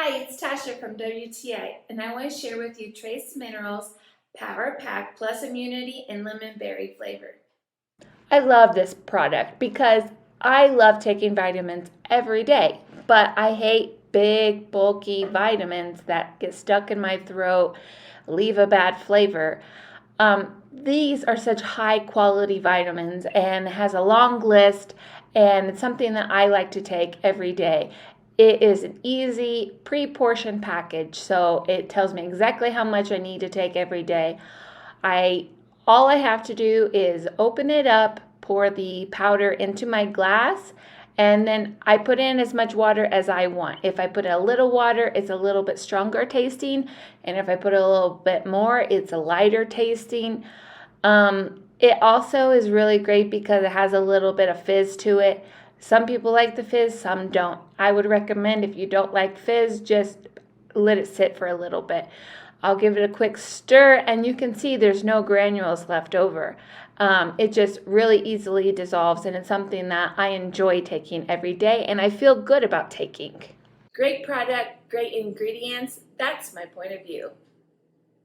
Hi, it's Tasha from WTI, and I want to share with you Trace Minerals Power Pak Plus Immunity and Lemon Berry flavor. I love this product because I love taking vitamins every day, but I hate big, bulky vitamins that get stuck in my throat, leave a bad flavor. These are such high quality vitamins and has a long list, and it's something that I like to take every day. It is an easy pre-portioned package, so it tells me exactly how much I need to take every day. All I have to do is open it up, pour the powder into my glass, and then I put in as much water as I want. If I put a little water, it's a little bit stronger tasting, and if I put a little bit more, it's a lighter tasting. It also is really great because it has a little bit of fizz to it. Some people like the fizz, some don't. I would recommend if you don't like fizz, just let it sit for a little bit. I'll give it a quick stir, and you can see there's no granules left over. It just really easily dissolves, and it's something that I enjoy taking every day, and I feel good about taking. Great product, great ingredients. That's my point of view.